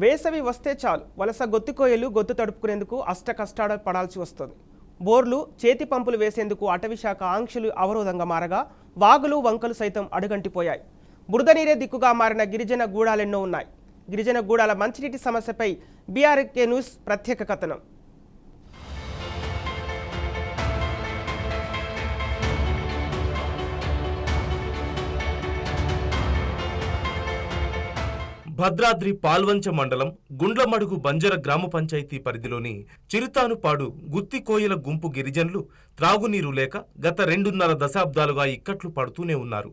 వేసవి వస్తే చాలు వలస గొత్తికోయలు గొత్తు తడుపుకునేందుకు కష్టాలు పడాల్సి వస్తుంది. బోర్లు, చేతి పంపులు వేసేందుకు అటవీ శాఖ ఆంక్షలు అవరోధంగా మారగా వాగులు, వంకలు సైతం అడుగంటిపోయాయి. బురద నీరే దిక్కుగా మారిన గిరిజన గూడాలెన్నో ఉన్నాయి. గిరిజన గూడాల మంచినీటి సమస్యపై బీఆర్కే న్యూస్ ప్రత్యేక కథనం. భద్రాద్రి పాల్వంచ మండలం గుండ్లమడుగు బంజర గ్రామ పంచాయతీ పరిధిలోని చిరుతానుపాడు గుత్తికోయల గుంపు గిరిజనులు త్రాగునీరు లేక గత 2.5 దశాబ్దాలుగా ఇక్కట్లు పడుతూనే ఉన్నారు.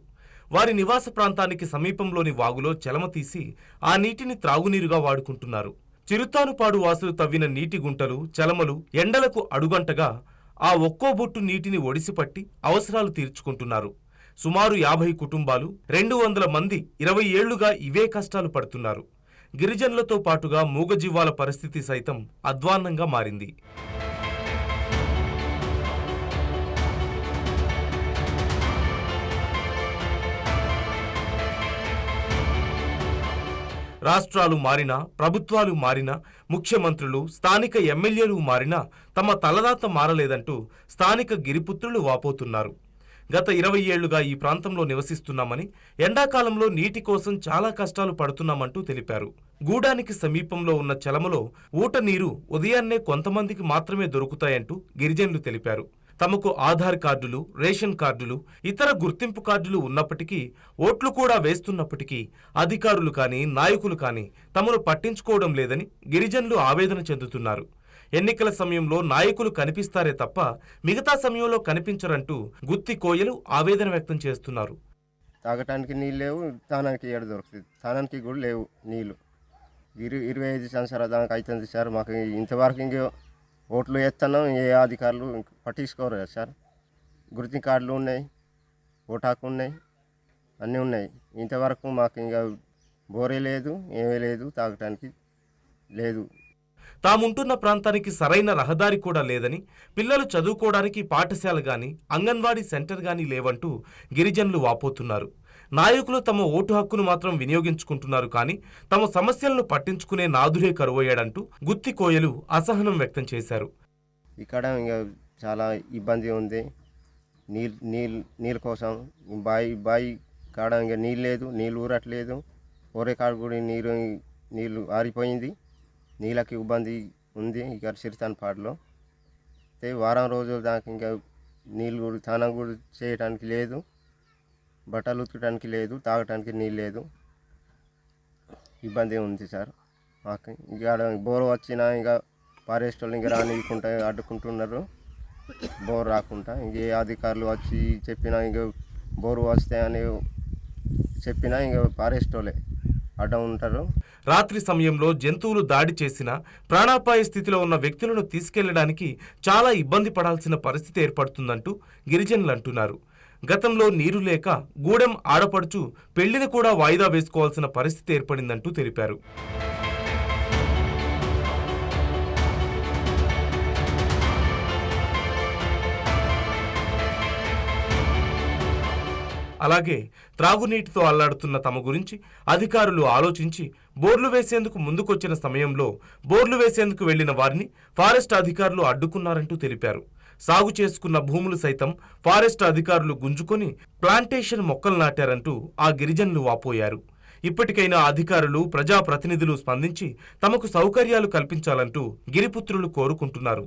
వారి నివాస ప్రాంతానికి సమీపంలోని వాగులో చలమ తీసి ఆ నీటిని త్రాగునీరుగా వాడుకుంటున్నారు. చిరుతానుపాడు వాసులు తవ్విన నీటి గుంటలు, చలమలు ఎండలకు అడుగంటగా ఆ ఒక్కో బొట్టు నీటిని ఒడిసిపట్టి అవసరాలు తీర్చుకుంటున్నారు. సుమారు 50 కుటుంబాలు, 200 మంది 20 ఏళ్లుగా ఇవే కష్టాలు పడుతున్నారు. గిరిజనులతో పాటుగా మూగజీవాల పరిస్థితి సైతం అధ్వాన్నంగా మారింది. రాష్ట్రాలు మారినా, ప్రభుత్వాలు మారినా, ముఖ్యమంత్రులు, స్థానిక ఎమ్మెల్యేలు మారినా తమ తలరాత మారలేదంటూ స్థానిక గిరిపుత్రులు వాపోతున్నారు. గత 20 ఏళ్లుగా ఈ ప్రాంతంలో నివసిస్తున్నామని, ఎండాకాలంలో నీటి కోసం చాలా కష్టాలు పడుతున్నామంటూ తెలిపారు. గూడానికి సమీపంలో ఉన్న చలమలో ఊట నీరు ఉదయాన్నే కొంతమందికి మాత్రమే దొరుకుతాయంటూ గిరిజనులు తెలిపారు. తమకు ఆధార్ కార్డులు, రేషన్ కార్డులు, ఇతర గుర్తింపు కార్డులు ఉన్నప్పటికీ, ఓట్లు కూడా వేస్తున్నప్పటికీ అధికారులు కానీ, నాయకులు కానీ తమను పట్టించుకోవడం లేదని గిరిజనులు ఆవేదన చెందుతున్నారు. ఎన్నికల సమయంలో నాయకులు కనిపిస్తారే తప్ప మిగతా సమయంలో కనిపించరంటూ గుత్తికోయలు ఆవేదన వ్యక్తం చేస్తున్నారు. తాగటానికి నీళ్ళు లేవు, తానానికి ఏడు దొరుకుతుంది, తానానికి కూడా లేవు నీళ్ళు. 25 సంవత్సరాల దాకా అవుతుంది సార్. మాకు ఇంతవరకు ఇంకో ఓట్లు వేస్తున్నాం, ఏ అధికారులు పట్టించుకోరు కదా సార్. గుర్తింపు కార్డులు ఉన్నాయి, ఓటాకు ఉన్నాయి, అన్నీ ఉన్నాయి. ఇంతవరకు మాకు ఇంకా బోరే లేదు, ఏమీ లేదు, తాగటానికి లేదు. తాముంటున్న ప్రాంతానికి సరైన రహదారి కూడా లేదని, పిల్లలు చదువుకోవడానికి పాఠశాల గాని, అంగన్వాడీ సెంటర్ గాని లేవంటూ గిరిజనులు వాపోతున్నారు. నాయకులు తమ ఓటు హక్కును మాత్రం వినియోగించుకుంటున్నారు కానీ తమ సమస్యలను పట్టించుకునే నాదుడే కరువయ్యాడంటూ గుత్తికోయలు అసహనం వ్యక్తం చేశారు. ఇక్కడ ఇంకా చాలా ఇబ్బంది ఉంది. నీళ్ళ కోసం బాయి కాడ ఇంకా నీళ్ళు లేదు, నీళ్ళు ఊరట్లేదు. ఊరే కాడ కూడా నీళ్ళు ఆరిపోయింది. నీళ్ళకి ఇబ్బంది ఉంది ఇక్కడ చిరుతానుపాడులో. వారం రోజుల దాకా ఇంకా నీళ్ళు కూడా స్నానం కూడా చేయడానికి లేదు, బట్టలు ఉతకడానికి లేదు, తాగడానికి నీళ్ళు లేదు. ఇబ్బంది ఉంది సార్ మాకు. ఇక్కడ బోర్ వచ్చినా ఇంకా ఫారెస్ట్ వాళ్ళు ఇంకా రానియకుండా అడ్డుకుంటున్నారు. బోర్ రాకుండా ఇంకే అధికారులు వచ్చి చెప్పినా, ఇంకా బోరు వస్తాయని చెప్పినా ఇంకా ఫారెస్ట్ వాళ్ళే అడ్డం ఉంటారు. రాత్రి సమయంలో జంతువులు దాడి చేసినా ప్రాణాపాయ స్థితిలో ఉన్న వ్యక్తులను తీసుకెళ్లడానికి చాలా ఇబ్బంది పడాల్సిన పరిస్థితి ఏర్పడుతుందంటూ గిరిజనులు అంటున్నారు. గతంలో నీరు లేక గూడెం ఆడపడుచు పెళ్లిని కూడా వాయిదా వేసుకోవాల్సిన పరిస్థితి ఏర్పడిందంటూ తెలిపారు. అలాగే త్రాగునీటితో అల్లాడుతున్న తమ గురించి అధికారులు ఆలోచించి బోర్లు వేసేందుకు ముందుకొచ్చిన సమయంలో బోర్లు వేసేందుకు వెళ్లిన వారిని ఫారెస్ట్ అధికారులు అడ్డుకున్నారంటూ తెలిపారు. సాగు చేసుకున్న భూములు సైతం ఫారెస్ట్ అధికారులు గుంజుకొని ప్లాంటేషన్ మొక్కలు నాటారంటూ ఆ గిరిజనులు వాపోయారు. ఇప్పటికైనా అధికారులు, ప్రజాప్రతినిధులు స్పందించి తమకు సౌకర్యాలు కల్పించాలంటూ గిరిపుత్రులు కోరుకుంటున్నారు.